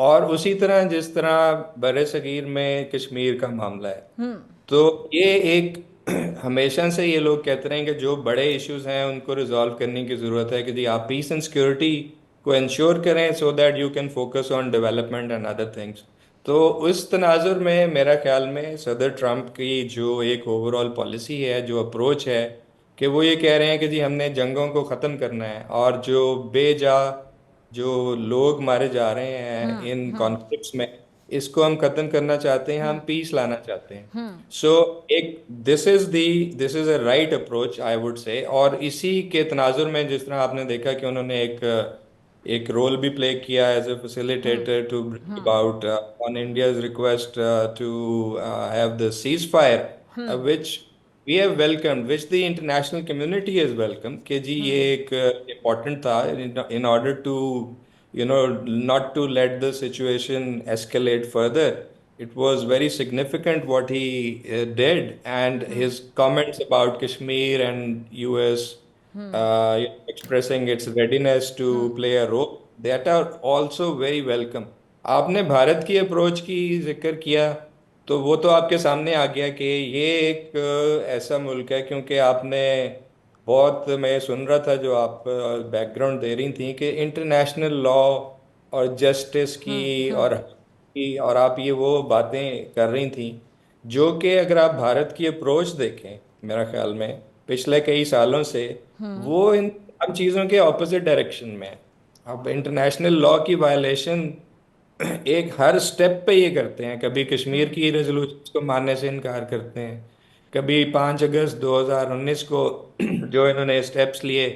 اور اسی طرح جس طرح بر صغیر میں کشمیر کا معاملہ ہے، تو یہ ایک ہمیشہ سے یہ لوگ کہتے رہے ہیں کہ جو بڑے ایشوز ہیں ان کو ریزالو کرنے کی ضرورت ہے، کہ جی آپ پیس اینڈ سیکورٹی کو انشور کریں so that you can focus on development and other things. تو اس تناظر میں میرا خیال میں صدر ٹرمپ کی جو ایک اوور آل پالیسی ہے، جو اپروچ ہے، کہ وہ یہ کہہ رہے ہیں کہ جی ہم نے جنگوں کو ختم کرنا ہے، اور جو بے جا جو لوگ مارے جا رہے ہیں ان کانفلکٹس میں، اس کو ہم ختم کرنا چاہتے ہیں، ہم پیس لانا چاہتے ہیں۔ سو ایک this is a right approach I would say, اور اسی کے تناظر میں جس طرح آپ نے دیکھا کہ انہوں نے ایک رول بھی پلے کیا as a facilitator to bring about on India's request to have the ceasefire, which we have welcomed, which the international community has welcomed، کہ جی یہ ایک important تھا in order to not to let the situation escalate further. It was very significant what he did, and his comments about Kashmir and US expressing its readiness to play a role, that are also very welcome. آپ نے بھارت کی approach کی ذکر کیا، تو وہ تو آپ کے سامنے آ گیا کہ یہ ایک ایسا ملک ہے، کیونکہ آپ نے بہت، میں سن رہا تھا جو آپ بیک گراؤنڈ دے رہی تھیں، کہ انٹرنیشنل لا اور جسٹس اور آپ یہ وہ باتیں کر رہی تھیں، جو کہ اگر آپ بھارت کی اپروچ دیکھیں میرا خیال میں پچھلے کئی سالوں سے، وہ ان تمام چیزوں کے اپوزٹ ڈائریکشن میں ہے۔ اب انٹرنیشنل لا کی وائلیشن ایک ہر سٹیپ پہ یہ کرتے ہیں، کبھی کشمیر کی ریزولوشنز کو ماننے سے انکار کرتے ہیں، کبھی 5 اگست 2019 کو جو انہوں نے سٹیپس لیے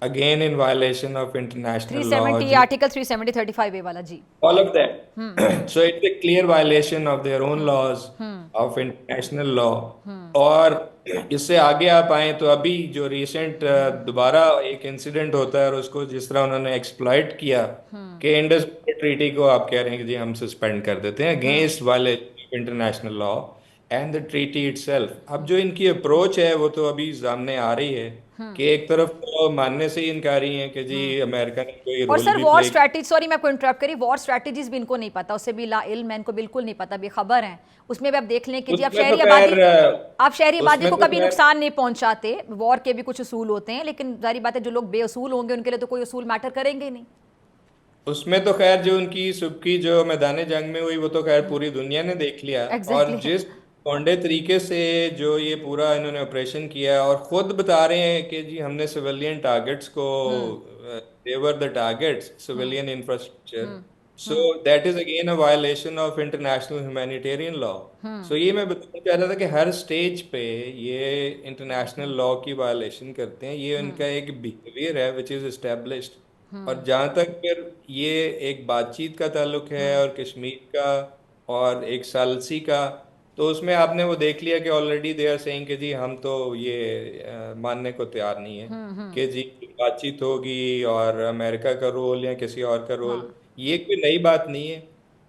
again in violation of international law, 370 article 370 35A والا جی، all of that. So it's a clear violation of their own laws, of international law. اور اس سے آگے آپ آئیں تو ابھی جو ریسنٹ دوبارہ ایک انسیڈنٹ ہوتا ہے، اور اس کو جس طرح انہوں نے ایکسپلائٹ کیا کہ انڈس ٹریٹی کو آپ کہہ رہے ہیں کہ جی ہم سسپینڈ کر دیتے ہیں against violation of international law and the treaty it self. اب جو ان کی اپروچ ہے وہ تو ابھی سامنے آ رہی ہے کہ ایک طرف تو ماننے سے ہی انکاری ہیں کہ جی امریکہ نے کوئی اور رول سر بھی وار پلے، اسٹریٹجی، سوری میں آپ کو انٹرپٹ کری، وار اسٹریٹجیز بھی ان کو نہیں پتا، اس سے بھی لا علم ہے، ان کو بالکل نہیں پتا، بے خبر ہیں اس میں بھی۔ آپ دیکھ لیں کہ جی آپ شہری آبادی کو کبھی نقصان نہیں پہنچاتے، وار کے بھی کچھ اصول ہوتے ہیں، لیکن ظاہری بات ہے جو لوگ بے اصول ہوں گے ان کے لیے تو کوئی اصول میٹر کریں گے ہی نہیں۔ اس میں تو خیر جو ان کی سبکی جو میدان جنگ میں ہوئی وہ تو خیر پوری دنیا نے دیکھ لیا، اور ایگزیکٹلی جس گونڈے طریقے سے جو یہ پورا انہوں نے آپریشن کیا، اور خود بتا رہے ہیں کہ جی ہم نے سویلین ٹارگٹس کو، they were the targets civilian infrastructure, so that is again a violation of international humanitarian law. So یہ میں بتانا چاہ رہا تھا کہ ہر سٹیج پہ یہ انٹرنیشنل لا کی وائلیشن کرتے ہیں، یہ ان کا ایک بیہیویئر ہے وچ از اسٹیبلشڈ۔ اور جہاں تک پھر یہ ایک بات چیت کا تعلق ہے اور کشمیر کا اور ایک سالسی کا، تو اس میں آپ نے وہ دیکھ لیا کہ آلریڈی دے آر سیئنگ کہ جی ہم تو یہ ماننے کو تیار نہیں ہے کہ جی بات چیت ہوگی اور امریکہ کا رول یا کسی اور کا رول، یہ کوئی نئی بات نہیں ہے،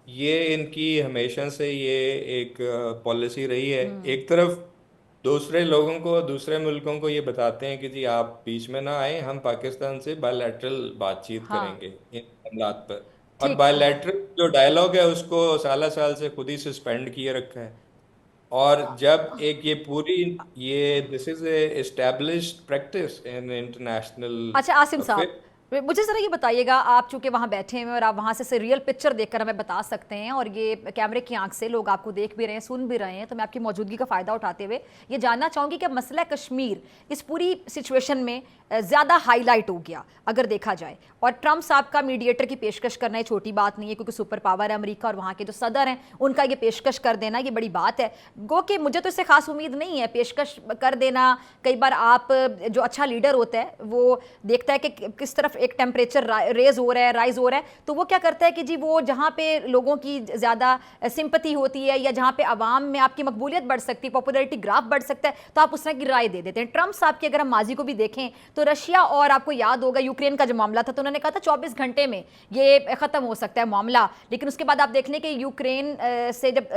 یہ ان کی ہمیشہ سے یہ ایک پالیسی رہی ہے۔ ایک طرف دوسرے لوگوں کو، دوسرے ملکوں کو یہ بتاتے ہیں کہ جی آپ بیچ میں نہ آئیں، ہم پاکستان سے بائی لیٹرل بات چیت کریں گے ان معاملات پر، اور بائی لیٹرل جو ڈائلاگ ہے اس کو سالہ سال سے خود ہی سسپینڈ کیے رکھا ہے۔ اور جب ایک یہ پوری یہ دس is a established practice in international. اچھا عاصم صاحب مجھے ذرا یہ بتائیے گا، آپ چونکہ وہاں بیٹھے ہیں اور آپ وہاں سے ریئل پکچر دیکھ کر ہمیں بتا سکتے ہیں، اور یہ کیمرے کی آنکھ سے لوگ آپ کو دیکھ بھی رہے ہیں، سن بھی رہے ہیں، تو میں آپ کی موجودگی کا فائدہ اٹھاتے ہوئے یہ جاننا چاہوں گی کہ مسئلہ کشمیر اس پوری سچویشن میں زیادہ ہائی لائٹ ہو گیا اگر دیکھا جائے، اور ٹرمپ صاحب کا میڈیٹر کی پیشکش کرنا یہ چھوٹی بات نہیں ہے، کیونکہ سپر پاور ہے امریکہ اور وہاں کے جو صدر ہیں ان کا یہ پیشکش کر دینا یہ بڑی بات ہے۔ گو کہ مجھے تو اس سے خاص امید نہیں ہے، پیشکش کر دینا، کئی بار آپ جو اچھا لیڈر ہوتا ہے وہ دیکھتا ہے کہ کس طرف ایک ٹیمپریچر رائز ہو رہا ہے، تو وہ کیا کرتا ہے کہ جی وہ جہاں پہ لوگوں کی زیادہ سمپتھی ہوتی ہے یا جہاں پہ عوام میں آپ کی مقبولیت بڑھ سکتی ہے، پاپولیرٹی گراف بڑھ سکتا ہے، تو آپ اس طرح کی رائے دے دیتے ہیں۔ ٹرمپ صاحب کی اگر ہم ماضی کو بھی دیکھیں تو رشیا اور آپ کو یاد ہوگا یوکرین کا جو معاملہ تھا تو انہوں نے کہا تھا 24 گھنٹے میں یہ ختم ہو سکتا ہے معاملہ، لیکن اس کے بعد آپ دیکھ لیں کہ یوکرین سے جب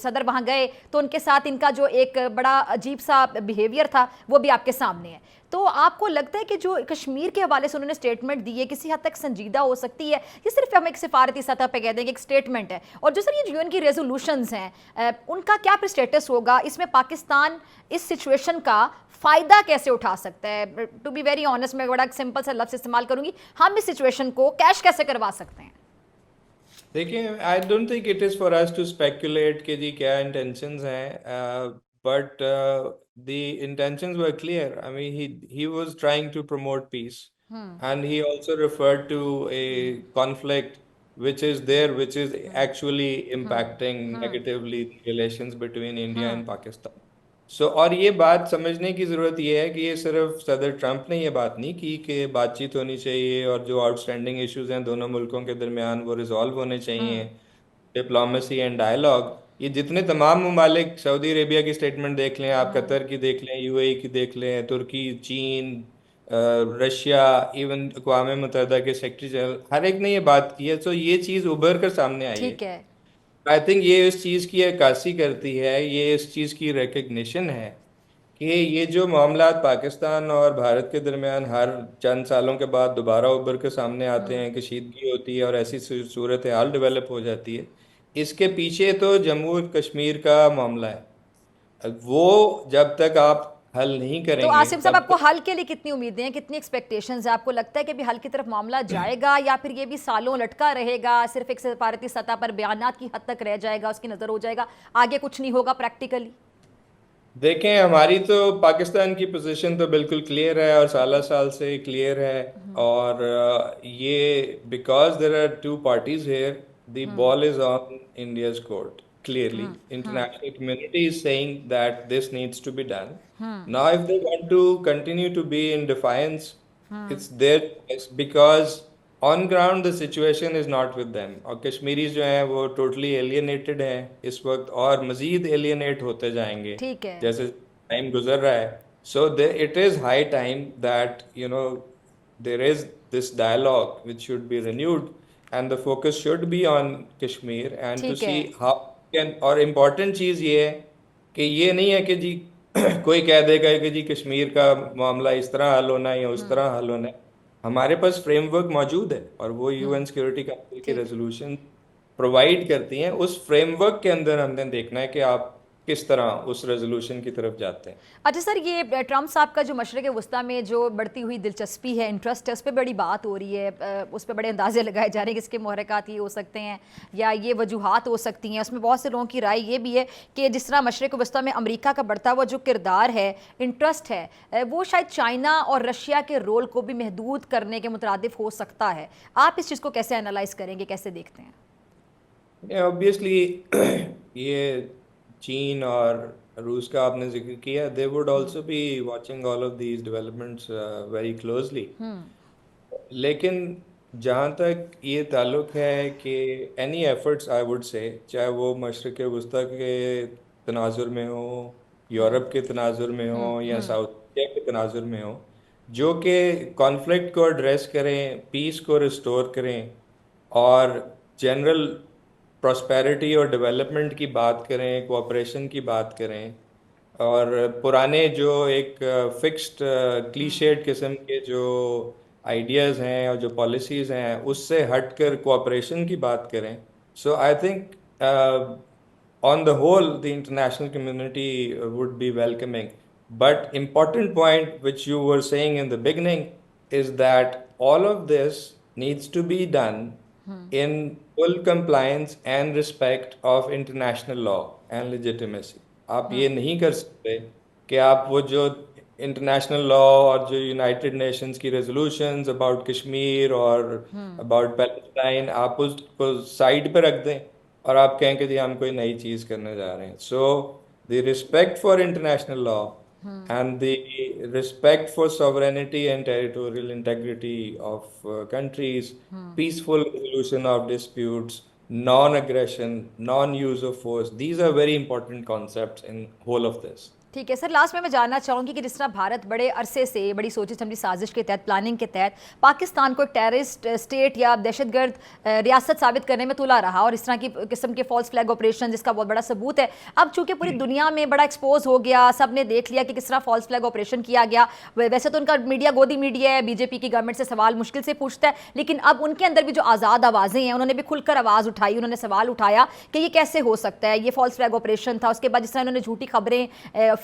صدر وہاں گئے تو ان کے ساتھ ان کا جو ایک بڑا عجیب سا بیہیویئر تھا وہ بھی آپ کے سامنے ہے۔ تو آپ کو لگتا ہے کہ جو کشمیر کے حوالے سے انہوں نے اسٹیٹمنٹ دی ہے کسی حد تک سنجیدہ ہو سکتی ہے، یہ صرف ہم ایک سفارتی سطح پہ کہہ دیں کہ ایک اسٹیٹمنٹ ہے؟ اور جو سر یہ یو این کی ریزولوشنز ہیں ان کا کیا پھر اسٹیٹس ہوگا؟ اس میں پاکستان اس سچویشن کا فائدہ کیسے اٹھا سکتا ہے؟ ٹو بی ویری آنیسٹ میں بڑا سمپل سا لفظ استعمال کروں گی، ہم اس سچویشن کو کیش کیسے کروا سکتے ہیں؟ دیکھیں I don't think it is for us to speculate کہ جی کیا انٹینشنز ہیں but the intentions were clear I mean he was trying to promote peace and he also referred to a conflict which is there which is actually impacting negatively relations between India and Pakistan. سو اور یہ بات سمجھنے کی ضرورت یہ ہے کہ یہ صرف صدر ٹرمپ نے یہ بات نہیں کی کہ بات چیت ہونی چاہیے اور جو آؤٹ اسٹینڈنگ ایشوز ہیں دونوں ملکوں کے درمیان وہ ریزالو ہونے چاہیے، ڈپلومیسی اینڈ ڈائلاگ. یہ جتنے تمام ممالک، سعودی عربیہ کی اسٹیٹمنٹ دیکھ لیں آپ، قطر کی دیکھ لیں، یو اے ای کی دیکھ لیں، ترکی، چین، رشیا، ایون اقوام متحدہ کے سیکرٹری جنرل، ہر ایک نے یہ بات کی ہے. تو یہ چیز ابھر کر سامنے آئی ہے. ٹھیک ہے. آئی تھنک یہ اس چیز کی عکاسی کرتی ہے، یہ اس چیز کی ریکگنیشن ہے کہ یہ جو معاملات پاکستان اور بھارت کے درمیان ہر چند سالوں کے بعد دوبارہ ابھر کے سامنے آتے ہیں، کشیدگی ہوتی ہے اور ایسی صورتحال ڈیولپ ہو جاتی ہے، اس کے پیچھے تو جموں کشمیر کا معاملہ ہے. وہ جب تک آپ حل نہیں کریں تو گے عاصم صاحب تب آپ کو حل کے لیے کتنی امیدیں ہیں، کتنی ایکسپیکٹیشنز ہیں؟ آپ کو لگتا ہے کہ بھی حل کی طرف معاملہ جائے گا یا پھر یہ بھی سالوں لٹکا رہے گا، صرف ایک سفارتی سطح پر بیانات کی حد تک رہ جائے گا، اس کی نظر ہو جائے گا، آگے کچھ نہیں ہوگا پریکٹیکلی؟ دیکھیں ہماری تو پاکستان کی پوزیشن تو بالکل کلیئر ہے اور سالہ سال سے کلیئر ہے، اور یہ because there are two parties here, the ball is on India's court clearly. International community is seeing that this needs to be done. Now if they want to continue to be in defiance, it's their choice, because on ground the situation is not with them. اور کشمیریز جو ہیں وہ totally alienated ہیں اس وقت اور مزید alienate ہوتے جائیں گے ٹھیک ہے. جیسے ٹائم گزر رہا ہے. So it is high time that there is this dialogue which should be renewed and the focus should be on Kashmir and to see how can. اور important چیز یہ ہے کہ یہ نہیں ہے کہ جی کوئی کہہ دے گا کہ جی کشمیر کا معاملہ اس طرح حل ہونا ہے یا اس طرح حل ہونا ہے. ہمارے پاس فریم ورک موجود ہے اور وہ یو این سیکورٹی کونسل کی ریزولوشن پرووائڈ کرتی ہیں. اس فریم ورک کے اندر ہم نے دیکھنا ہے کہ آپ کس طرح اس ریزولوشن کی طرف جاتے ہیں. اچھا سر، یہ ٹرمپ صاحب کا جو مشرق وسطیٰ میں جو بڑھتی ہوئی دلچسپی ہے، انٹرسٹ ہے، اس پہ بڑی بات ہو رہی ہے، اس پہ بڑے اندازے لگائے جا رہے ہیں کہ اس کے محرکات یہ ہو سکتے ہیں یا یہ وجوہات ہو سکتی ہیں. اس میں بہت سے لوگوں کی رائے یہ بھی ہے کہ جس طرح مشرق وسطیٰ میں امریکہ کا بڑھتا ہوا جو کردار ہے، انٹرسٹ ہے، وہ شاید چائنا اور رشیا کے رول کو بھی محدود کرنے کے مترادف ہو سکتا ہے. آپ اس چیز کو کیسے انالائز کریں گے، کیسے دیکھتے ہیں؟ Obviously یہ چین اور روس کا آپ نے ذکر کیا، they would also be watching all of these developments very closely. لیکن جہاں تک یہ تعلق ہے کہ any efforts I would say، چاہے وہ مشرق وسطیٰ کے تناظر میں ہو، یورپ کے تناظر میں ہو یا ساؤتھ ایشیا کے تناظر میں ہو، جو کہ کانفلکٹ کو ایڈریس کریں، پیس کو ریسٹور کریں اور جنرل پراسپیرٹی اور ڈیولپمنٹ کی بات کریں، کوآپریشن کی بات کریں، اور پرانے جو ایک فکسڈ کلیشیڈ قسم کے جو آئیڈیاز ہیں اور جو پالیسیز ہیں اس سے ہٹ کر کوآپریشن کی بات کریں. So I think on the whole the international community would be welcoming. But important point which you were saying in the beginning is that all of this needs to be done in full compliance and respect of international law and legitimacy. آپ یہ نہیں کر سکتے کہ آپ وہ جو international law اور جو یونائٹڈ نیشنز کی ریزولوشنز اباؤٹ کشمیر اور اباؤٹ پیلسٹائن آپ اس کو سائڈ پہ رکھ دیں اور آپ کہیں کہ جی ہم کوئی نئی چیز کرنے جا رہے ہیں. So the respect for international law and the respect for sovereignty and territorial integrity of countries, peaceful resolution of disputes, non-aggression, non-use of force, these are very important concepts in whole of this. ٹھیک ہے سر، last میں جاننا چاہوں گی کہ جس طرح بھارت بڑے عرصے سے بڑی سوچی سمجھی سازش کے تحت، پلاننگ کے تحت پاکستان کو ایک ٹیررسٹ اسٹیٹ یا دہشت گرد ریاست ثابت کرنے میں تلا رہا، اور اس طرح کی قسم کے فالس فلیگ آپریشن جس کا بہت بڑا ثبوت ہے، اب چونکہ پوری دنیا میں بڑا ایکسپوز ہو گیا، سب نے دیکھ لیا کہ کس طرح فالس فلیگ آپریشن کیا گیا. ویسے تو ان کا میڈیا گودی میڈیا ہے، بی جے پی کی گورنمنٹ سے سوال مشکل سے پوچھتا ہے، لیکن اب ان کے اندر بھی جو آزاد آوازیں ہیں انہوں نے بھی کھل کر آواز اٹھائی، انہوں نے سوال اٹھایا کہ یہ کیسے ہو سکتا ہے، یہ فالس فلیگ آپریشن تھا. اس کے بعد جس طرح انہوں نے جھوٹی خبریں،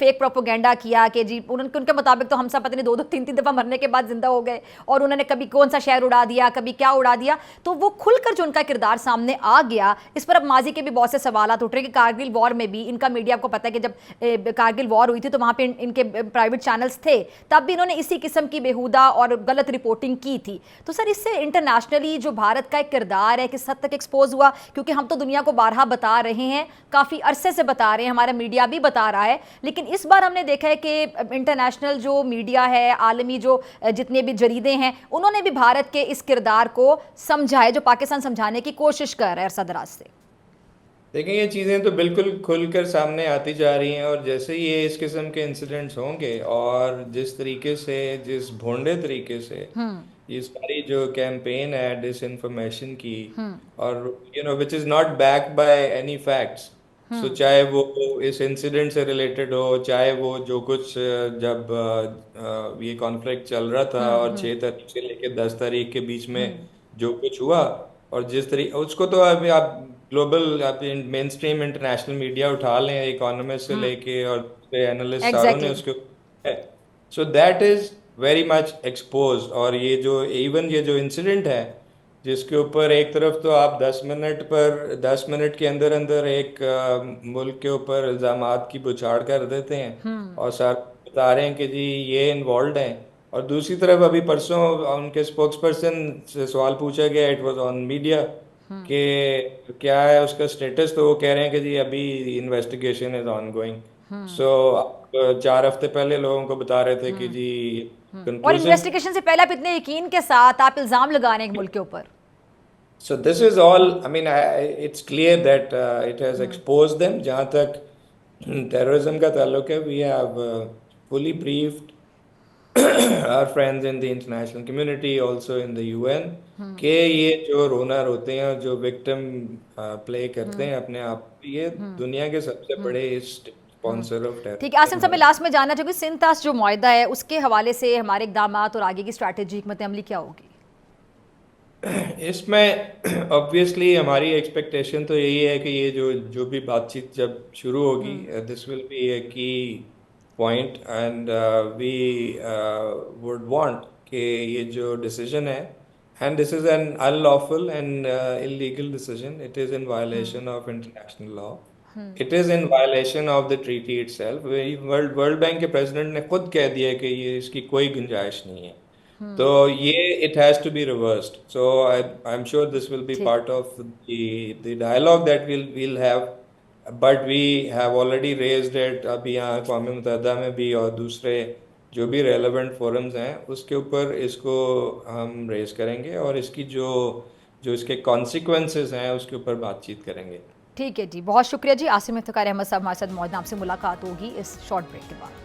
فیک پروپیگنڈا کیا کہ جی ان کے مطابق تو ہم سب پتہ نہیں 2-3 دفعہ مرنے کے بعد زندہ ہو گئے، اور انہوں نے کبھی کون سا شہر اڑا دیا، کبھی کیا اڑا دیا. تو وہ کھل کر جو ان کا کردار سامنے آ گیا، اس پر اب ماضی کے بھی بہت سے سوالات اٹھ رہے کہ کارگل وار میں بھی ان کا میڈیا کو پتہ ہے کہ جب کارگل وار ہوئی تھی تو وہاں پہ ان کے پرائیویٹ چینلز تھے، تب بھی انہوں نے اسی قسم کی بیہودہ اور غلط رپورٹنگ کی تھی. تو سر اس سے انٹرنیشنلی جو بھارت کا ایک کردار ہے کس حد تک ایکسپوز ہوا؟ کیونکہ ہم تو دنیا کو بارہا بتا رہے ہیں، کافی عرصے سے بتا رہے ہیں، ہمارا میڈیا بھی بتا رہا ہے، لیکن اس بار ہم نے دیکھا ہے کہ انٹرنیشنل جو میڈیا ہے، عالمی جو جتنے بھی جریدے ہیں، انہوں نے بھی بھارت کے اس کردار کو سمجھا ہے جو پاکستان سمجھانے کی کوشش کر رہا ہے عرصہ دراز سے. دیکھیں یہ چیزیں تو بالکل کھل کر سامنے آتی جا رہی ہیں، اور جیسے یہ اس قسم کے انسیڈنٹس ہوں گے اور جس طریقے سے، جس بھونڈے طریقے سے یہ ساری جو کیمپین ہے ڈس انفارمیشن کی، اور which is not backed by any facts, so چاہے وہ اس انسیڈنٹ سے ریلیٹڈ ہو، چاہے وہ جو کچھ جب یہ کانفلکٹ چل رہا تھا اور 6 تاریخ سے لے کے 10 تاریخ کے بیچ میں جو کچھ ہوا، اور جس طریقے اس کو تو ابھی آپ گلوبل مین اسٹریم انٹرنیشنل میڈیا اٹھا لیں، اکانومسٹ سے لے کے اور اینالسٹ ساروں نے اس کے so that is very much expose. اور یہ جو ایون یہ جو انسیڈنٹ ہے جس کے اوپر ایک طرف تو آپ 10 منٹ کے اندر اندر ایک ملک کے اوپر الزامات کی بچھاڑ کر دیتے ہیں اور ساتھ بتا رہے ہیں کہ جی یہ انوالوڈ ہیں، اور دوسری طرف ابھی پرسوں ان کے اسپوکس پرسن سے سوال پوچھا گیا، اٹ واز آن میڈیا، کہ کیا ہے اس کا اسٹیٹس، تو وہ کہہ رہے ہیں کہ جی ابھی انویسٹیگیشن از آن گوئنگ. سو 4 ہفتے پہلے لوگوں کو بتا رہے تھے کہ جی اور انویسٹیگیشن سے پہلے آپ اتنے یقین کے ساتھ آپ الزام لگا رہے ہیں ایک ملک کے اوپر. So this is all, I mean, it's clear that it has exposed them. جہاں تک terrorism کا تعلق ہے, we have fully briefed our friends in the international community, also in the UN, کہ یہ جو رونا روتے ہیں، جو victim play کرتے ہیں اپنے آپ، یہ دنیا کے سب سے بڑے اسپانسر آف ٹیرر. ٹھیک ہے آسم صاحب، میں لاسٹ میں جاننا چاہوں گی سنتاس جو معاہدہ ہے اس کے حوالے سے ہمارے اقدامات اور آگے کی اسٹریٹجی حکمت عملی کیا ہوگی؟ اس میں obviously ہماری ایکسپیکٹیشن تو یہی ہے کہ یہ جو بھی بات چیت جب شروع ہوگی، this will be a key point, and we would want کہ یہ جو decision ہے، and this is an unlawful and illegal decision, it is in violation of international law, it is in violation of the treaty itself. World Bank کے president نے خود کہہ دیا کہ یہ اس کی کوئی گنجائش نہیں ہے. تو یہ it has to be reversed. So I'm sure this will be part of the dialogue that we'll have, but we have already raised it. ابھی یہاں اقوام متحدہ میں بھی اور دوسرے جو بھی ریلیونٹ فورمز ہیں اس کے اوپر اس کو ہم ریز کریں گے، اور اس کی جو اس کے کانسیکوینسز ہیں اس کے اوپر بات چیت کریں گے. ٹھیک ہے جی، بہت شکریہ جی. عاصم افتخار احمد صاحب ہمارے ساتھ موجود ہیں، آپ سے ملاقات ہوگی اس شارٹ بریک کے بعد.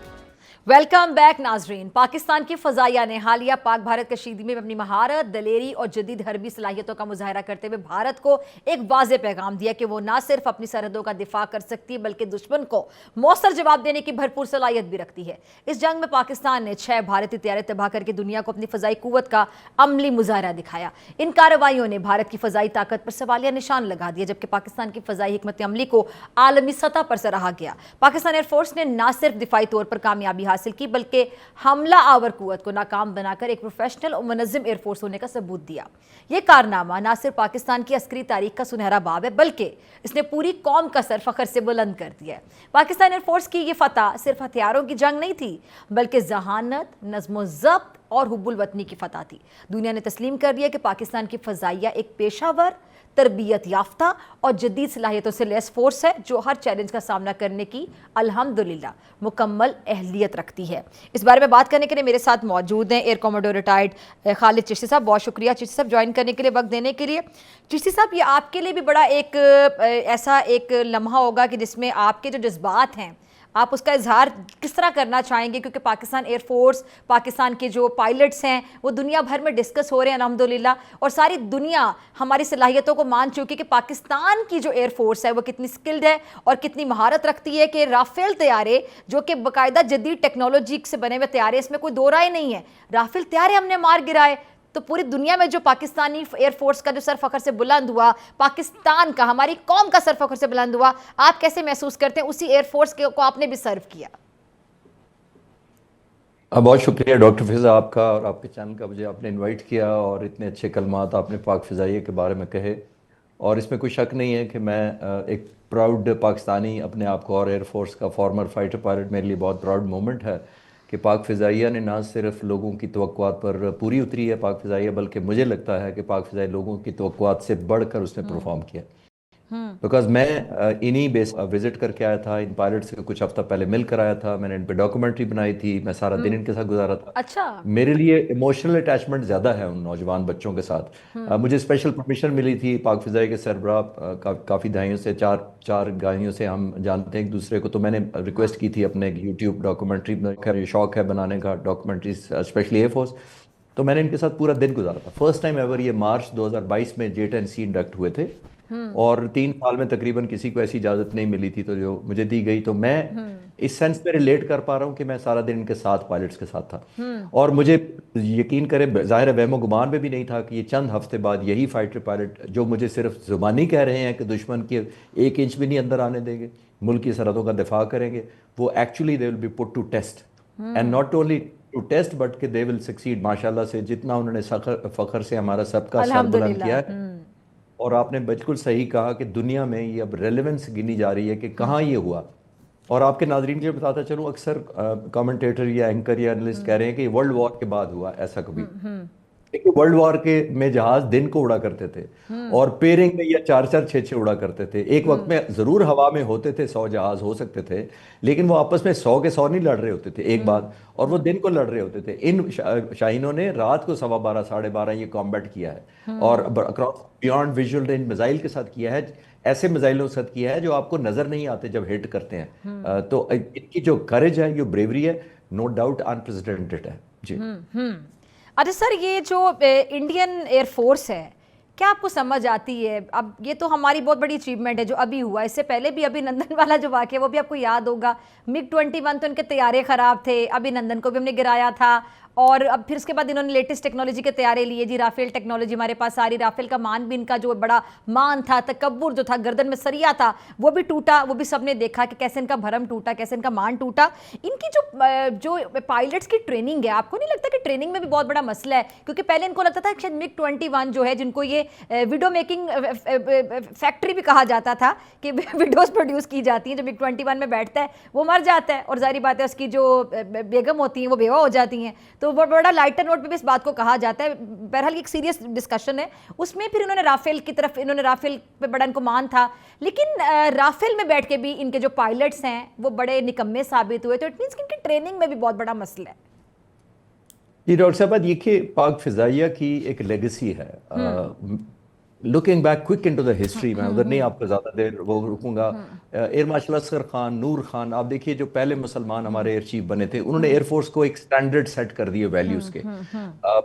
ویلکم بیک ناظرین. پاکستان کی فضائیہ نے حالیہ پاک بھارت کشیدگی میں اپنی مہارت، دلیری اور جدید حربی صلاحیتوں کا مظاہرہ کرتے ہوئے بھارت کو ایک واضح پیغام دیا کہ وہ نہ صرف اپنی سرحدوں کا دفاع کر سکتی بلکہ دشمن کو مؤثر جواب دینے کی بھرپور صلاحیت بھی رکھتی ہے. اس جنگ میں پاکستان نے 6 بھارتی طیارے تباہ کر کے دنیا کو اپنی فضائی قوت کا عملی مظاہرہ دکھایا. ان کارروائیوں نے بھارت کی فضائی طاقت پر سوالیہ نشان لگا دیا، جبکہ پاکستان کی فضائی حکمت عملی کو عالمی سطح پر سراہا گیا. پاکستان ایئر فورس نے نہ صرف دفاعی طور پر کامیابی حاصل کی بلکہ حملہ آور قوت کو ناکام بنا کر ایک پروفیشنل اور منظم ایئر فورس ہونے کا ثبوت دیا. یہ کارنامہ نہ صرف پاکستان کی عسکری تاریخ کا سنہرا باب ہے بلکہ اس نے پوری قوم کا سر فخر سے بلند کر دیا ہے. پاکستان ایئر فورس کی یہ فتح صرف ہتھیاروں کی جنگ نہیں تھی بلکہ ذہانت، نظم و ضبط اور حب الوطنی کی فتح تھی. دنیا نے تسلیم کر دیا کہ پاکستان کی فضائیہ ایک پیشہ ور، تربیت یافتہ اور جدید صلاحیتوں سے لیس فورس ہے جو ہر چیلنج کا سامنا کرنے کی الحمدللہ مکمل اہلیت رکھتی ہے. اس بارے میں بات کرنے کے لیے میرے ساتھ موجود ہیں ایئر کموڈور ریٹائرڈ خالد چشتی صاحب. بہت شکریہ چشتی صاحب جوائن کرنے کے لیے، وقت دینے کے لیے. چشتی صاحب، یہ آپ کے لیے بھی بڑا ایک ایسا ایک لمحہ ہوگا کہ جس میں آپ کے جو جذبات ہیں، آپ اس کا اظہار کس طرح کرنا چاہیں گے؟ کیونکہ پاکستان ایئر فورس، پاکستان کے جو پائلٹس ہیں وہ دنیا بھر میں ڈسکس ہو رہے ہیں الحمدللہ، اور ساری دنیا ہماری صلاحیتوں کو مان چکی کہ پاکستان کی جو ایئر فورس ہے وہ کتنی سکلڈ ہے اور کتنی مہارت رکھتی ہے، کہ رافیل طیارے جو کہ باقاعدہ جدید ٹیکنالوجی سے بنے ہوئے طیارے، اس میں کوئی دو رائے نہیں ہے، رافیل طیارے ہم نے مار گرائے. تو پوری دنیا میں جو پاکستانی ایئر فورس کا جو سر فخر سے بلند ہوا، پاکستان کا، ہماری قوم کا سر فخر سے بلند ہوا، آپ کیسے محسوس کرتے ہیں اسی ایئر فورس کو آپ نے بھی سرو کیا؟ بہت شکریہ ڈاکٹر فضا آپ کا اور آپ کے چینل کا، مجھے آپ نے انوائٹ کیا اور اتنے اچھے کلمات آپ نے پاک فضائیہ کے بارے میں کہے. اور اس میں کوئی شک نہیں ہے کہ میں ایک پراؤڈ پاکستانی اپنے آپ کو، اور ایئر فورس کا فارمر فائٹر پائلٹ، میرے لیے بہت پراؤڈ مومنٹ ہے کہ پاک فضائیہ نے نہ صرف لوگوں کی توقعات پر پوری اتری ہے پاک فضائیہ، بلکہ مجھے لگتا ہے کہ پاک فضائیہ لوگوں کی توقعات سے بڑھ کر اس نے پرفارم کیا. بیکاز میں انہی بیس وزٹ کر کے آیا تھا، ان پائلٹ سے کچھ ہفتہ پہلے مل کر آیا تھا، میں نے ان پہ ڈاکومنٹری بنائی تھی، میں سارا دن ان کے ساتھ گزارا تھا. اچھا، میرے لیے ایموشنل اٹیچمنٹ زیادہ ہے ان نوجوان بچوں کے ساتھ. مجھے اسپیشل پرمیشن ملی تھی پاک فضائیہ کے سربراہ، کافی دہائیوں سے، چار دہائیوں سے ہم جانتے ہیں ایک دوسرے کو، تو میں نے ریکویسٹ کی تھی اپنے یوٹیوب ڈاکومنٹری، خیر یہ شوق ہے بنانے کا ڈاکومنٹریز اسپیشلی ایئر فورس، تو میں نے ان کے ساتھ پورا دن گزارا تھا. فرسٹ ٹائم ایور یہ مارچ 2022 میں J-10C انڈکٹ ہوئے تھے، اور 3 سال میں تقریباً کسی کو ایسی اجازت نہیں ملی تھی تو جو مجھے دی گئی. تو میں اس سینس میں ریلیٹ کر پا رہا ہوں کہ میں سارا دن ان کے ساتھ پائلٹس کے ساتھ تھا، اور مجھے یقین کرے ظاہر ہے وہم و گمان میں بھی نہیں تھا کہ یہ چند ہفتے بعد یہی فائٹر پائلٹ جو مجھے صرف زبانی کہہ رہے ہیں کہ دشمن کے 1 انچ بھی نہیں اندر آنے دیں گے، ملک کی سرحدوں کا دفاع کریں گے، وہ actually they will be put to test, and not only to test but کہ دے ول سکسیڈ. ماشاءاللہ سے جتنا انہوں نے فخر سے ہمارا سب کا سر بلند کیا ہے. اور آپ نے بالکل صحیح کہا کہ دنیا میں یہ اب ریلیونس گنی جا رہی ہے کہ کہاں یہ ہوا. اور آپ کے ناظرین کے بتاتا چلوں، اکثر کامنٹیٹر یا اینکر یا انالسٹ کہہ رہے ہیں کہ یہ ورلڈ وار کے بعد ہوا، ایسا کبھی. ورلڈ وار کے میں جہاز دن کو اڑا کرتے تھے اور پیرنگ میں یا 4-4 6-6 اڑا کرتے تے. ایک وقت میں ضرور ہوا میں ہوتے تھے 100 جہاز ہو سکتے تھے، لیکن وہ آپس میں 100 کے 100 نہیں لڑ رہے ہوتے تھے ایک بات، اور وہ دن کو لڑ رہے ہوتے تھے. ان شاہینوں نے رات کو 12:15 12:30 یہ کامبیٹ کیا ہے، اور بیانڈ ویژول رینج میزائل کے ساتھ کیا ہے، ایسے میزائلوں کے ساتھ کیا ہے جو آپ کو نظر نہیں آتے جب ہٹ کرتے ہیں. تو ان کی جو کریج ہے، جو بریوری ہے، نو ڈاؤٹ انپریسیڈنٹڈ ہے. جی اچھا سر، یہ جو انڈین ایئر فورس ہے، کیا آپ کو سمجھ آتی ہے؟ اب یہ تو ہماری بہت بڑی اچیومنٹ ہے جو ابھی ہوا، اس سے پہلے بھی ابھی نندن والا جو واقعہ وہ بھی آپ کو یاد ہوگا. MiG-21 تو ان کے طیارے خراب تھے، ابھی نندن کو بھی ہم نے گرایا تھا، اور اب پھر اس کے بعد انہوں نے لیٹسٹ ٹیکنالوجی کے طیارے لیے. جی رافیل ٹیکنالوجی ہمارے پاس آ رہی، رافیل کا مان بھی ان کا جو بڑا مان تھا، تکبر جو تھا، گردن میں سریا تھا، وہ بھی ٹوٹا. وہ بھی سب نے دیکھا کہ کیسے ان کا بھرم ٹوٹا، کیسے ان کا مان ٹوٹا. ان کی جو پائلٹس کی ٹریننگ ہے، آپ کو نہیں لگتا کہ ٹریننگ میں بھی بہت بڑا مسئلہ ہے؟ کیونکہ پہلے ان کو لگتا تھا کہ شاید MiG-21 جو ہے، جن کو یہ ویڈیو میکنگ فیکٹری بھی کہا جاتا تھا کہ ویڈیوز پروڈیوس کی جاتی ہیں، جو MiG-21 میں بیٹھتا ہے وہ مر جاتا ہے، اور ظاہری بات ہے اس کی جو بیگم ہوتی ہیں وہ بیوہ ہو جاتی ہیں. تو وہ بڑا لائٹر نوٹ پہ بھی اس بات کو کہا جاتا ہے. بہرحال ایک سیریس ڈسکشن ہے اس میں. پھر انہوں نے رافیل کی طرف، انہوں نے رافیل پہ بڑا ان کو مان تھا، لیکن رافیل میں بیٹھ کے بھی ان کے جو پائلٹس ہیں وہ بڑے نکمے ثابت ہوئے. تو اٹ مینس کہ ان کی ٹریننگ میں بھی بہت بڑا مسئلہ ہے. جی ڈاکٹر صاحب، دیکھیے پاک فضائیہ کی ایک لیگسی ہے. Looking back quick into the history, میں ادھر نہیں آپ کو زیادہ دیر وہ رکوں گا. ایئر مارشل اصغر خان، نور خان، آپ دیکھیے جو پہلے مسلمان ہمارے ایئر چیف بنے تھے، انہوں نے ایئر فورس کو ایک سٹینڈرڈ سیٹ کر دیے ویلیوز کے.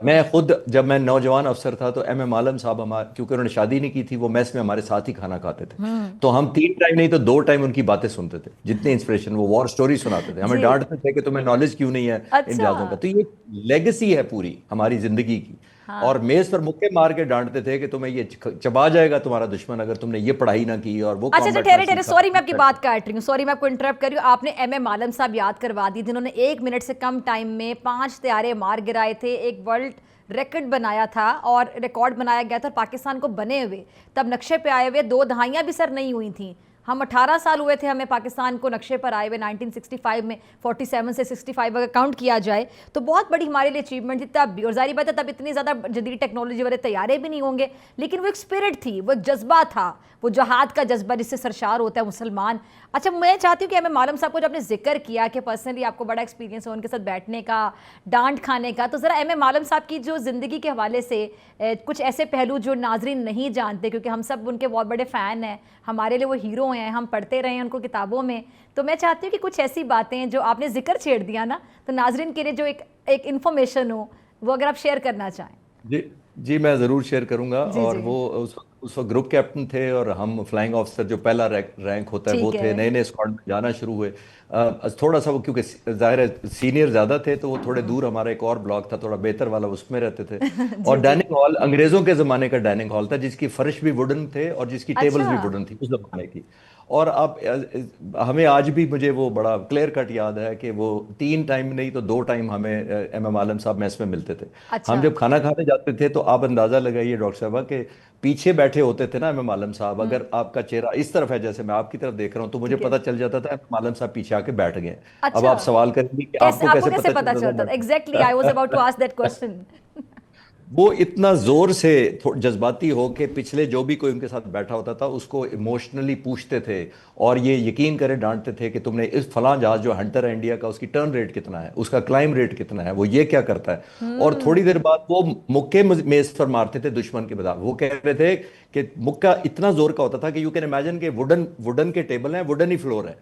میں خود جب میں نوجوان افسر تھا تو ایم عالم صاحب کیونکہ انہوں نے شادی نہیں کی تھی، وہ میس میں ہمارے ساتھ ہی کھانا کھاتے تھے، تو ہم 3 ٹائم نہیں تو 2 ٹائم ان کی باتیں سنتے تھے. جتنے انسپریشن، وہ وار سٹوری سناتے تھے، ہمیں ڈانٹتے تھے کہ تمہیں نالج کیوں نہیں ہے ان جہازوں کا. تو یہ لیگسی ہے پوری ہماری زندگی کی. اور میز پر مکے مار کے ڈانٹتے تھے کہ تمہیں یہ چبا جائے گا تمہارا دشمن اگر تم نے یہ پڑھائی نہ کی. اور وہ اچھا ٹھہرے، سوری میں آپ کی بات کاٹ رہی ہوں، سوری میں آپ کو انٹرپٹ کر رہی ہوں. آپ نے ایم عالم صاحب یاد کروا دی، جنہوں نے 1 منٹ سے کم ٹائم میں 5 طیارے مار گرائے تھے، ایک ورلڈ ریکارڈ بنایا تھا، اور ریکارڈ بنایا گیا تھا پاکستان کو بنے ہوئے. تب نقشے پہ آئے ہوئے 2 دہائیاں بھی سر نہیں ہوئی تھیں. ہم 18 سال ہوئے تھے ہمیں پاکستان کو نقشے پر آئے ہوئے 1965 میں. 47 سے 65 اگر کاؤنٹ کیا جائے تو بہت بڑی ہمارے لیے اچیومنٹ تھی تب بھی. اور ظاہری بات ہے تب اتنی زیادہ جدید ٹیکنالوجی والے طیارے بھی نہیں ہوں گے، لیکن وہ ایک اسپرٹ تھی، وہ ایک جذبہ تھا، وہ جہاد کا جذبہ جس سے سرشار ہوتا ہے مسلمان. اچھا میں چاہتی ہوں کہ ایم عالم صاحب کو جو آپ نے ذکر کیا کہ پرسنلی آپ کو بڑا ایکسپیرینس ہے ان کے ساتھ بیٹھنے کا، ڈانٹ کھانے کا، تو ذرا ایم عالم صاحب کی جو زندگی کے حوالے سے کچھ ایسے پہلو جو ناظرین نہیں جانتے، کیونکہ ہم سب ان کے بہت بڑے فین ہیں، ہمارے لیے وہ ہیرو ہیرو ہیں, ہم پڑھتے رہے ہیں ان کو کتابوں میں. تو میں چاہتی ہوں کہ کچھ ایسی باتیں جو آپ نے ذکر چھیڑ دیا نا, تو ناظرین کے لیے جو ایک انفارمیشن ہو وہ اگر آپ شیئر کرنا چاہیں. جی میں ضرور شیئر کروں گا. جی اور جی وہ اس وقت گروپ کیپٹن تھے اور ہم فلائنگ آفیسر جو پہلا رینک ہوتا ہے وہ ٹھیک تھے, ہے. نئے نئے اسکواڈ میں جانا شروع ہوئے. تھوڑا سا وہ کیونکہ ظاہر ہے سینئر زیادہ تھے تو وہ تھوڑے دور, ہمارا ایک اور بلاک تھا تھوڑا بہتر والا, اس میں رہتے تھے. اور ڈائننگ ہال انگریزوں کے زمانے کا ڈائننگ ہال تھا جس کی فرش بھی ووڈن تھے اور جس کی ٹیبلز بھی اچھا. ووڈن تھی اس زمانے کی. اور اب ہمیں آج بھی مجھے وہ بڑا کلیئر کٹ یاد ہے کہ وہ 3 ٹائم نہیں تو 2 ٹائم ہمیں ایم ایم عالم صاحب میس میں ملتے تھے. اچھا. ہم جب کھانا کھانے جاتے تھے تو آپ اندازہ لگائیے ڈاکٹر صاحبہ کہ پیچھے بیٹھے ہوتے تھے نا ایم ایم عالم صاحب, اگر آپ کا چہرہ اس طرف ہے جیسے میں آپ کی طرف دیکھ رہا ہوں تو مجھے پتہ چل جاتا تھا ایم ایم عالم صاحب پیچھے آ کے بیٹھ گئے. اب آپ سوال کریں گے کہ آپ کو کیسے پتہ چلتا تھا. Exactly I was about to ask that question. وہ اتنا زور سے جذباتی ہو کہ پچھلے جو بھی کوئی ان کے ساتھ بیٹھا ہوتا تھا اس کو ایموشنلی پوچھتے تھے اور یہ یقین کرے ڈانٹتے تھے کہ تم نے اس فلاں جہاز جو ہنٹر ہے انڈیا کا, اس کی ٹرن ریٹ کتنا ہے, اس کا کلائم ریٹ کتنا ہے, وہ یہ کیا کرتا ہے. اور تھوڑی دیر بعد وہ مکے میز پر مارتے تھے دشمن کے بتا. وہ کہہ رہے تھے کہ مکہ اتنا زور کا ہوتا تھا کہ یو کین امیجن کہ ووڈن کے ٹیبل ہیں, ووڈن ہی فلور ہے.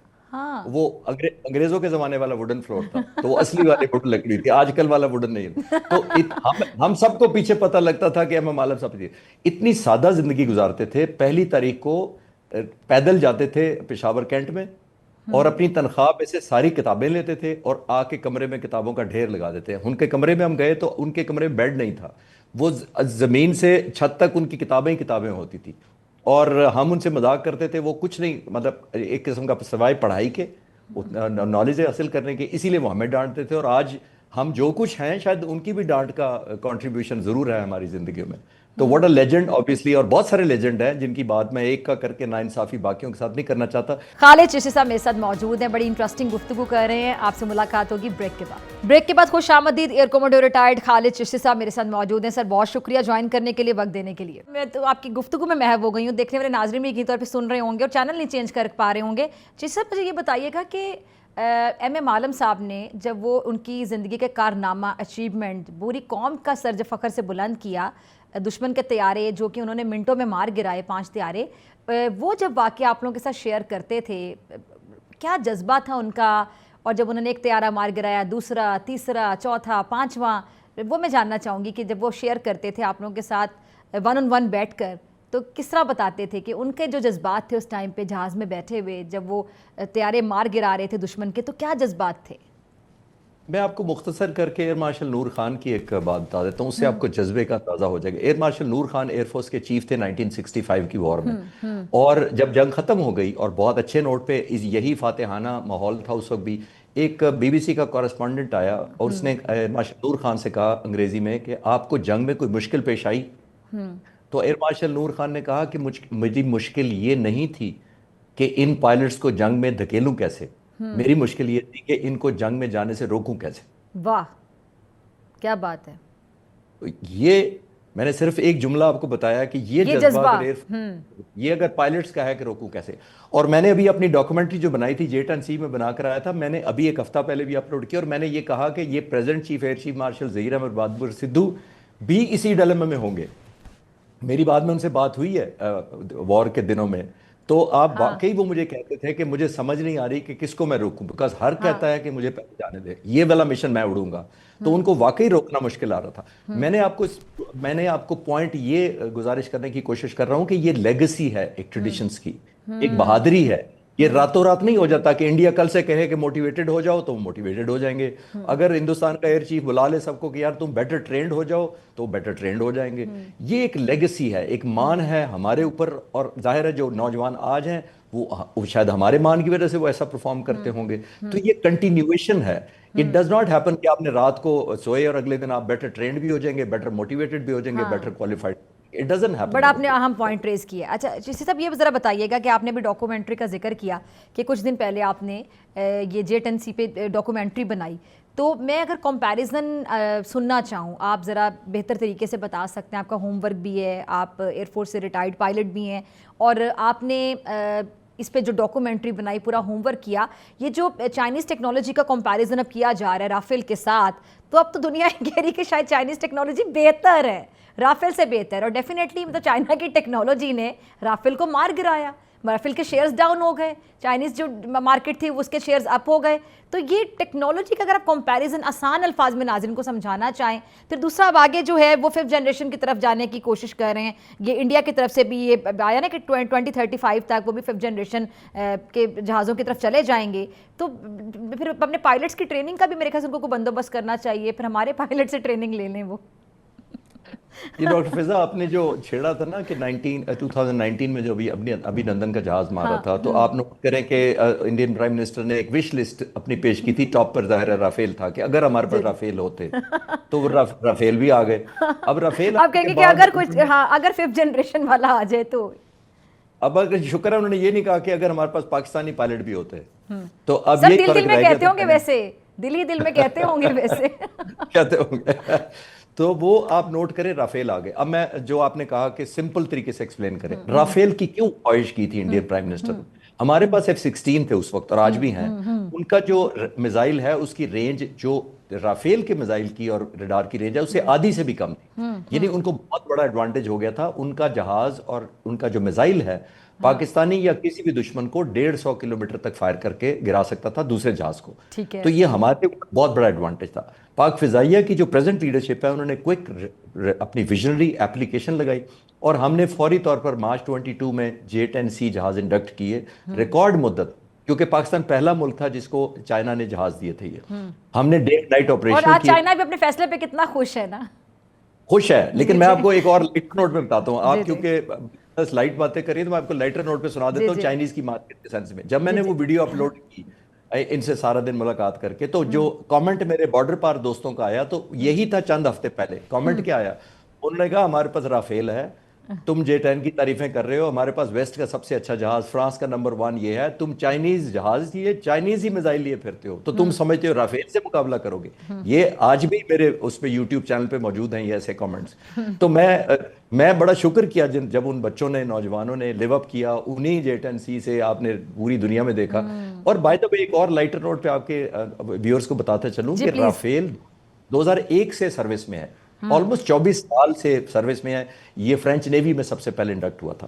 وہ انگریزوں کے زمانے والا ووڈن فلور تھا تو وہ اصلی والی ووڈن لکڑی تھی, آج کل والا ووڈن نہیں. تو ہم سب کو پیچھے پتہ لگتا تھا کہ ایم عالم صاحب اتنی سادہ زندگی گزارتے تھے. 1 تاریخ کو پیدل جاتے تھے پشاور کینٹ میں اور اپنی تنخواہ میں سے ساری کتابیں لیتے تھے اور آ کے کمرے میں کتابوں کا ڈھیر لگا دیتے. ان کے کمرے میں ہم گئے تو ان کے کمرے میں بیڈ نہیں تھا, وہ زمین سے چھت تک ان کی کتابیں ہی کتابیں ہوتی تھی. اور ہم ان سے مذاق کرتے تھے, وہ کچھ نہیں مطلب ایک قسم کا سوائے پڑھائی کے نالج حاصل کرنے کے, اسی لیے وہ ہمیں ڈانٹتے تھے. اور آج ہم جو کچھ ہیں شاید ان کی بھی ڈانٹ کا کنٹریبیوشن ضرور ہے ہماری زندگیوں میں. تو واٹ اے لیجنڈ آبویسلی, اور بہت سارے لیجنڈ ہیں جن کی بات میں ایک کا کر کے ناانصافی باقیوں کے ساتھ نہیں کرنا چاہتا. خالد چشتی صاحب میرے ساتھ موجود ہیں, بڑی انٹرسٹنگ گفتگو کر رہے ہیں. آپ سے ملاقات ہوگی بریک کے بعد. بریک کے بعد خوش آمدید ایئر کوموڈور ریٹائرڈ خالد چشتی صاحب میرے ساتھ موجود ہیں. سر بہت شکریہ جوائن کرنے کے لیے, وقت دینے کے لیے. میں تو آپ کی گفتگو میں محو ہو گئی ہوں, دیکھنے والے ناظرین بھی یقینی طور پہ سن رہے ہوں گے اور چینل نہیں چینج کر پا رہے ہوں گے. چشتی صاحب مجھے یہ بتائیے گا کہ ایم ایم عالم صاحب نے جب وہ ان کی زندگی کے کارنامہ اچیومنٹ پوری قوم کا سرج فخر سے بلند کیا, دشمن کے طیارے جو کہ انہوں نے منٹوں میں مار گرائے 5 طیارے, وہ جب واقعہ آپ لوگوں کے ساتھ شیئر کرتے تھے کیا جذبہ تھا ان کا؟ اور جب انہوں نے ایک طیارہ مار گرایا, دوسرا, تیسرا, چوتھا, 5واں, وہ میں جاننا چاہوں گی کہ جب وہ شیئر کرتے تھے آپ لوگوں کے ساتھ 1 on 1 بیٹھ کر تو کس طرح بتاتے تھے کہ ان کے جو جذبات تھے اس ٹائم پہ جہاز میں بیٹھے ہوئے جب وہ طیارے مار گرا رہے تھے دشمن کے, تو کیا جذبات تھے؟ میں آپ کو مختصر کر کے ایئر مارشل نور خان کی ایک بات بتا دیتا ہوں, اس سے آپ کو جذبے کا اندازہ ہو جائے گا. ایئر مارشل نور خان ایئر فورس کے چیف تھے 1965 کی وار میں, اور جب جنگ ختم ہو گئی اور بہت اچھے نوٹ پہ یہی فاتحانہ ماحول تھا اس وقت بھی, ایک بی بی سی کا کورسپونڈنٹ آیا اور اس نے ایئر مارشل نور خان سے کہا انگریزی میں کہ آپ کو جنگ میں کوئی مشکل پیش آئی؟ تو ایئر مارشل نور خان نے کہا کہ میری مشکل یہ نہیں تھی کہ ان پائلٹس کو جنگ میں دھکیلوں کیسے, میری مشکل یہ تھی کہ ان کو جنگ میں جانے سے روکوں کیسے. واہ کیا بات ہے. یہ میں نے صرف ایک جملہ آپ کو بتایا کہ یہ جذبہ یہ اگر پائلٹس کا ہے کہ روکوں کیسے. اور میں نے ابھی اپنی ڈاکومنٹری جو بنائی تھی JET&C میں بنا کر آیا تھا, میں نے ابھی 1 ہفتہ پہلے بھی اپلوڈ کیا, اور میں نے یہ کہا کہ یہ present chief air chief marshal Zaheer Ahmed Bahadur Sidhu بھی اسی ڈائلیما میں ہوں گے. میری بعد میں ان سے بات ہوئی ہے وار کے دنوں میں, تو آپ واقعی وہ مجھے کہتے تھے کہ مجھے سمجھ نہیں آ رہی کہ کس کو میں روکوں, بیکاز ہر کہتا ہے کہ مجھے پہلے جانے دے, یہ والا مشن میں اڑوں گا. تو ان کو واقعی روکنا مشکل آ رہا تھا. میں نے آپ کو پوائنٹ یہ گزارش کرنے کی کوشش کر رہا ہوں کہ یہ لیگسی ہے ایک ٹریڈیشنز کی, ایک بہادری ہے. یہ راتوں رات نہیں ہو جاتا کہ انڈیا کل سے کہے کہ موٹیویٹڈ ہو جاؤ تو وہ موٹیویٹڈ ہو جائیں گے. اگر ہندوستان کا ایئر چیف بلا لے سب کو کہ یار تم بیٹر ٹرینڈ ہو جاؤ تو بیٹر ٹرینڈ ہو جائیں گے. یہ ایک لیگسی ہے, ایک مان ہے ہمارے اوپر, اور ظاہر ہے جو نوجوان آج ہیں وہ شاید ہمارے مان کی وجہ سے وہ ایسا پرفارم کرتے ہوں گے. تو یہ کنٹینیویشن ہے. اٹ ڈز ناٹ ہیپن کہ آپ نے رات کو سوئے اور اگلے دن آپ بیٹر ٹرینڈ بھی ہو جائیں گے, بیٹر موٹیویٹڈ بھی ہو جائیں گے, بیٹر کوالیفائڈ. بٹ آپ نے اہم پوائنٹ ریز کیا. اچھا چشتی صاحب یہ ذرا بتائیے گا کہ آپ نے بھی ڈاکومنٹری کا ذکر کیا کہ کچھ دن پہلے آپ نے یہ JET&C پہ ڈاکومنٹری بنائی, تو میں اگر کمپیریزن سننا چاہوں, آپ ذرا بہتر طریقے سے بتا سکتے ہیں. آپ کا ہوم ورک بھی ہے, آپ ایئر فورس سے ریٹائرڈ پائلٹ بھی ہیں, اور آپ نے اس پہ جو ڈاکومنٹری بنائی پورا ہوم ورک کیا. یہ جو چائنیز ٹیکنالوجی کا کمپیریزن اب کیا جا رہا ہے رافیل کے ساتھ, تو اب تو دنیا کہہ رہی کہ شاید چائنیز ٹیکنالوجی بہتر ہے, رافیل سے بہتر, اور ڈیفینیٹلی مطلب چائنا کی ٹیکنالوجی نے رافیل کو مار گرایا. رافیل کے شیئرز ڈاؤن ہو گئے, چائنیز جو مارکیٹ تھی اس کے شیئرز اپ ہو گئے. تو یہ ٹیکنالوجی کا اگر آپ کمپیریزن آسان الفاظ میں ناظرین کو سمجھانا چاہیں, پھر دوسرا اب آگے جو ہے وہ 5th جنریشن کی طرف جانے کی کوشش کر رہے ہیں. یہ انڈیا کی طرف سے بھی یہ آیا نا کہ 2035 تک وہ بھی 5th جنریشن کے جہازوں کی طرف چلے جائیں گے. تو پھر اپنے پائلٹس کی ٹریننگ کا بھی میرے خیال سے ان کو بندوبست کرنا چاہیے, پھر ہمارے پائلٹ سے ٹریننگ لے لیں وہ. یہ ڈاکٹر فضا آپ نے جو چھیڑا تھا نا کہ 2019 میں جو ابھی نندن کا جہاز مارا تھا, تو آپ نوٹ کریں کہ انڈین پرائم منسٹر نے ایک وش لسٹ اپنی پیش کی تھی, ٹاپ پر ظاہر ہے رافیل تھا کہ اگر ہمارے پاس رافیل ہوتے تو وہ رافیل بھی آ گئے. اب رافیل آپ کہیں گے کہ اگر کچھ اگر 5th جنریشن والا آ جائے تو, اب اگر شکر ہے انہوں نے یہ نہیں کہا کہ اگر ہمارے پاس پاکستانی پائلٹ بھی ہوتے تو اب سر یہ دل فرق میں رہ گیا کہتے ہوں گے ویسے, دل ہی دل میں کہتے ہوں گے ویسے کہتے ہوں گے. تو وہ آپ نوٹ کریں رافیل آگے. اب میں جو آپ نے کہا کہ سمپل طریقے سے ایکسپلین کریں, رافیل کی کیوں خواہش کی تھی انڈین پرائم منسٹر نے. ہمارے پاس F-16 تھے اس وقت اور آج بھی ہیں, ان کا جو میزائل ہے اس کی رینج جو رافیل کے میزائل کی اور ریڈار کی رینج ہے اس سے آدھی سے بھی کم تھی. یعنی ان کو بہت بڑا ایڈوانٹیج ہو گیا تھا. ان کا جہاز اور ان کا جو میزائل ہے پاکستانی یا کسی بھی دشمن کو 150 کلومیٹر تک فائر کر کے گرا سکتا تھا دوسرے جہاز کو. تو یہ ہمارے بہت بڑا ایڈوانٹیج تھا. پاک فضائیہ کی جو پریزنٹ لیڈرشپ ہے انہوں نے کوئک اپنی ویژنری اپلیکیشن لگائی اور ہم نے فوری طور پر مارچ 22 میں J-10C جہاز انڈکٹ کیے ریکارڈ مدت, کیونکہ پاکستان پہلا ملک تھا جس کو چائنا نے جہاز دیے تھے. یہ ہم نے ڈے نائٹ آپریشن اور آج چائنا بھی اپنے فیصلے پہ کتنا خوش ہے نا, خوش ہے. لیکن میں آپ کو ایک اور لائٹر نوٹ میں بتاتا ہوں, آپ کیونکہ لائٹ باتیں کریے تو میں آپ کو لائٹر نوٹ پہ سنا دیتا ہوں چائنیز کی مارکیٹ کے سینس میں. جب میں نے وہ ویڈیو اپلوڈ کی ان سے سارا دن ملاقات کر کے, تو جو کامنٹ میرے بارڈر پار دوستوں کا آیا تو یہی تھا چند ہفتے پہلے. کامنٹ کیا آیا, انہوں نے کہا ہمارے پاس رافیل ہے, تم J-10 کی تعریفیں کر رہے ہو, ہمارے پاس ویسٹ کا سب سے اچھا جہاز فرانس کا نمبر 1 یہ ہے, تم چائنیز جہاز لیے چائنیز ہی میزائل لیے پھرتے ہو, تو تم سمجھتے ہو رافیل سے مقابلہ کرو گے. یہ آج بھی میرے اس پہ یوٹیوب چینل پہ موجود ہیں یہ ایسے کامنٹس. تو میں بڑا شکر کیا جب ان بچوں نے, نوجوانوں نے لیو اپ کیا, انہی J-10C سے آپ نے پوری دنیا میں دیکھا. اور بائی دا وے ایک اور لائٹر نوٹ پہ آپ کے ویورز کو بتاتا چلوں کہ رافیل 2001 سے سروس میں ہے, آلموسٹ 24 سال سے سروس میں ہے. یہ فرینچ نیوی میں سب سے پہلے انڈکٹ ہوا تھا.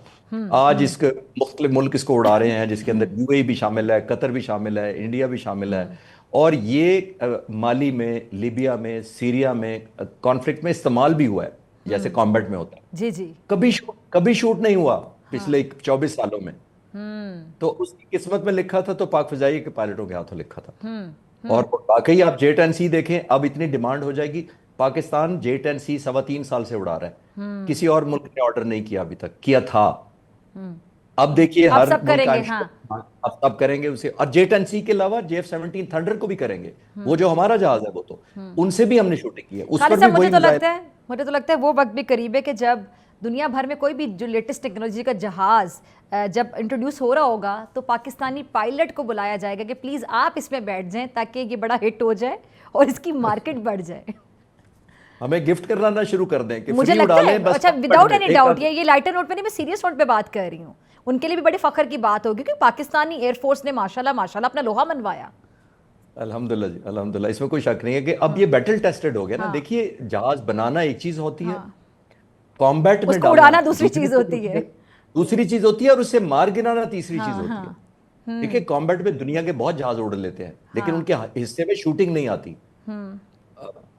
آج اس کے مختلف ملک اس کو اڑا رہے ہیں, جس کے اندر UAE بھی شامل ہے, قطر بھی شامل ہے, انڈیا بھی شامل ہے. اور یہ مالی میں, لیبیا میں, سیریا میں کانفلکٹ میں استعمال بھی ہوا ہے جیسے کامبیٹ میں ہوتا ہے. جی جی کبھی شوٹ نہیں ہوا پچھلے 24 سالوں میں. تو اس کی قسمت میں لکھا تھا تو پاک فضائیہ کے پائلٹوں کے ہاتھوں لکھا تھا. اور واقعی آپ J-10C دیکھیں, اب اتنی ڈیمانڈ ہو جائے گی. پاکستان J-10C 3.25 سال سے اڑا رہا ہے, کسی اور ملک نے آرڈر نہیں کیا ابھی تک, کیا تھا. اب دیکھیے ہر ملک اب سب کریں گے اسے. اور J-10C کے علاوہ JF-17 تھنڈر کو بھی کریں گے, وہ جو ہمارا جہاز ہے وہ تو ان سے بھی ہم نے شوٹنگ کی ہے. اس پر بھی مجھے تو لگتا ہے وہ وقت بھی قریب ہے کہ جب دنیا بھر میں کوئی بھی جو لیٹسٹ ٹیکنالوجی کا جہاز جب انٹروڈیوس ہو رہا ہوگا تو پاکستانی پائلٹ کو بلایا جائے گا کہ پلیز آپ اس میں بیٹھ جائیں تاکہ یہ بڑا ہٹ ہو جائے اور اس کی مارکیٹ بڑھ جائے. ہمیں گفٹ کرنا شروع کر دیں کہ مجھے لگتا ہے اچھا وداؤٹ اینی ڈاؤٹ یہ لائٹر نوٹ پہ نہیں, میں سیریس نوٹ پہ بات کر رہی ہوں. ان کے لیے بھی بڑے فخر کی بات ہوگی کہ پاکستانی ایئر فورس نے ماشاءاللہ اپنا لوہا منوایا. الحمدللہ جی الحمدللہ, اس میں کوئی شک نہیں ہے کہ اب یہ بیٹل ٹیسٹڈ ہو گیا نا. دیکھیے جہاز بنانا ایک چیز ہوتی ہے, کامبیٹ میں اڑانا دوسری چیز ہوتی ہے, اور اس سے مار گرانا تیسری چیز ہوتی ہے. دیکھیے کامبیٹ میں دنیا کے بہت جہاز اڑ لیتے ہیں لیکن ان کے حصے میں شوٹنگ نہیں آتی,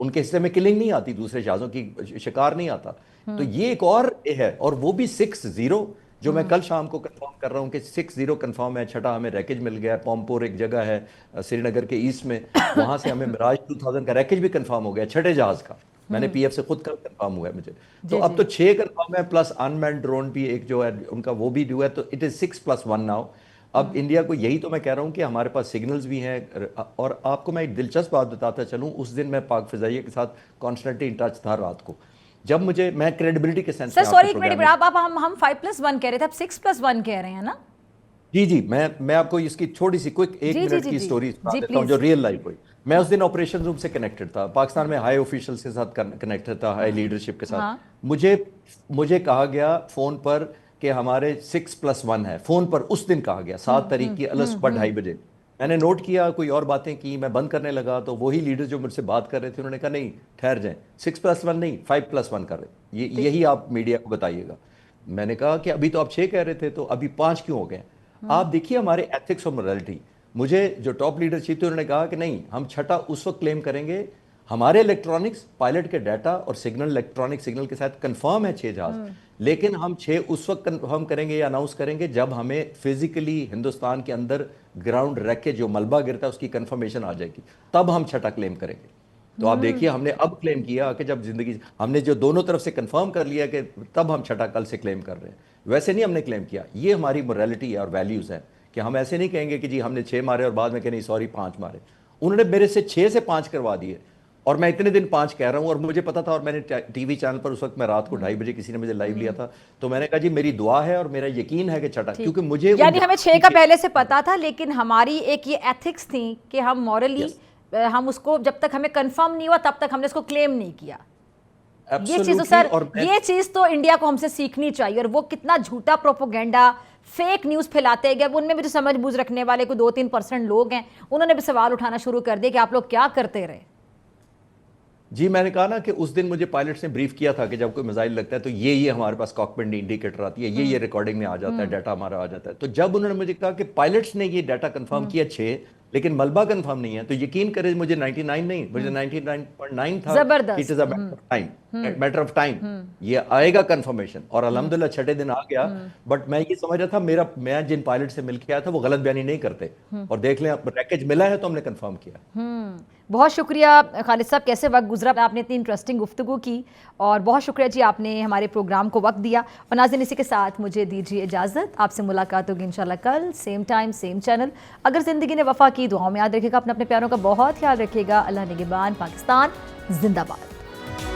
ان کے حصے میں کلنگ نہیں آتی, دوسرے جہازوں کی شکار نہیں آتا. تو یہ ایک اور ہے, اور وہ بھی 6-0 جو میں کل شام کو کنفرم کر رہا ہوں کہ 6-0 کنفرم ہے. چھٹا ہمیں ریکیج مل گیا ہے, پومپور ایک جگہ ہے سری نگر کے ایسٹ میں, وہاں سے ہمیں مراج 2000 کا ریکیج بھی کنفرم ہو گیا, چھٹے جہاز کا. میں نے PF سے خود کنفرم ہوا ہے مجھے. تو اب تو 6 کنفرم ہے, پلس انمینڈ ڈرون بھی ایک جو ہے ان کا وہ بھی ڈیو ہے, تو اٹ از 6+1 ناؤ. اب انڈیا کو یہی تو میں کہہ رہا ہوں کہ ہمارے پاس سگنلز بھی ہیں. اور آپ کو میں ایک دلچسپ بات بتاتا چلوں, اس دن میں پاک فضائیہ کے ساتھ کانسٹنٹلی ان ٹچ تھا رات کو, جب میں کریڈیبلٹی کے سینس میں. سر سوری ایک منٹ, آپ ہم 5+1 کہہ رہے تھے, اب 6+1 کہہ رہے ہیں نا. جی میں آپ کو اس کی تھوڑی سی کوئک 1 منٹ کی سٹوری سنا دیتا ہوں جو ریئل لائف ہوئی. میں اس دن آپریشن روم سے کنیکٹڈ تھا, پاکستان میں ہائی آفیشلز کے ساتھ کنیکٹڈ تھا, ہائی لیڈرشپ کے ساتھ. مجھے کہا گیا فون پر کہ ہمارے 6+1 ہے, فون پر اس دن کہا گیا 7 تاریخ کی صبح 2:30 بجے. میں نے نوٹ کیا, کوئی اور باتیں کی, میں بند کرنے لگا تو وہی لیڈر جو مجھ سے بات کر رہے تھے انہوں نے کہا نہیں ٹھہر جائیں, 6+1 نہیں 5+1 کر رہے, یہی آپ میڈیا کو بتائیے گا. میں نے کہا کہ ابھی تو آپ 6 کہہ رہے تھے تو ابھی 5 کیوں ہو گئے؟ آپ دیکھیے ہمارے ایتھکس اور morality. مجھے جو ٹاپ لیڈرشپ تھی انہوں نے کہا کہ نہیں، ہم 6 اس وقت کلیم کریں گے ہمارے الیکٹرانکس پائلٹ کے ڈیٹا اور سگنل الیکٹرانک سگنل کے ساتھ کنفرم ہے 6 جہاز، لیکن ہم 6 اس وقت کنفرم کریں گے یا اناؤنس کریں گے جب ہمیں فزیکلی ہندوستان کے اندر گراؤنڈ رکھ کے جو ملبہ گرتا ہے اس کی کنفرمیشن آ جائے گی، تب ہم 6 کلیم کریں گے. تو آپ دیکھیے ہم نے اب کلیم کیا کہ جب زندگی ہم نے جو دونوں طرف سے کنفرم کر لیا کہ تب ہم 6 کل سے کلیم کر رہے ہیں. ویسے نہیں ہم نے کلیم کیا. یہ ہماری morality ہے اور ویلیوز ہیں کہ ہم ایسے نہیں کہیں گے کہ جی ہم نے 6 مارے اور بعد میں کہ نہیں سوری 5 مارے. انہوں نے میرے سے 6 سے 5 کروا دیے اور میں اتنے دن 5 کہہ رہا ہوں اور مجھے پتا تھا. اور میں نے ٹی وی چینل پر اس وقت میں رات کو 2:30 بجے کسی نے مجھے لائیو لیا تھا تو میں نے کہا جی میری دعا ہے اور میرا یقین ہے کہ 6 کیونکہ مجھے یعنی ہمیں 6 کا پہلے سے پتا تھا، لیکن ہماری ایک یہ ایتھکس تھی کہ ہم مورلی ہم اس کو جب تک ہمیں کنفرم نہیں ہوا تب تک ہم نے اس کو کلیم نہیں کیا. یہ چیز تو سر یہ چیز تو انڈیا کو ہم سے سیکھنی چاہیے. اور وہ کتنا جھوٹا پروپیگنڈا فیک نیوز پھیلاتے گئے. ان میں بھی تو سمجھ بوجھ رکھنے والے کوئی 2-3% لوگ ہیں، انہوں نے بھی سوال اٹھانا شروع کر دیا کہ آپ لوگ کیا کرتے رہے. جی میں نے کہا نا کہ اس دن مجھے پائلٹس نے بریف کیا تھا کہ جب کوئی میزائل لگتا ہے تو یہ ہمارے پاس کاکپٹ انڈیکیٹر آتی ہے، یہ ریکارڈنگ میں آ جاتا ہے، ڈیٹا ہمارا آ جاتا ہے. تو جب انہوں نے مجھے کہا کہ پائلٹس نے یہ ڈیٹا کنفرم کیا 6 لیکن ملبہ کنفرم نہیں ہے، تو یقین کرے مجھے 99 نہیں، مجھے 99.9 تھا. زبردست. It is a matter of time, یہ آئے گا کنفرمیشن. اور الحمدللہ 6 دن آ گیا. بٹ میں یہ سمجھ رہا تھا میں جن پائلٹ سے مل کے آیا تھا وہ غلط بیانی نہیں کرتے. اور دیکھ لیں پیکج ملا ہے تو ہم نے کنفرم کیا. بہت شکریہ خالد صاحب، کیسے وقت گزرا، آپ نے اتنی انٹرسٹنگ گفتگو کی اور بہت شکریہ جی آپ نے ہمارے پروگرام کو وقت دیا. اور ناظرین اسی کے ساتھ مجھے دیجیے اجازت، آپ سے ملاقات ہوگی انشاءاللہ کل سیم ٹائم سیم چینل. اگر زندگی نے وفا کی دعاؤں میں یاد رکھے گا، اپنے پیاروں کا بہت خیال رکھیے گا. اللہ نگہبان. پاکستان زندہ باد.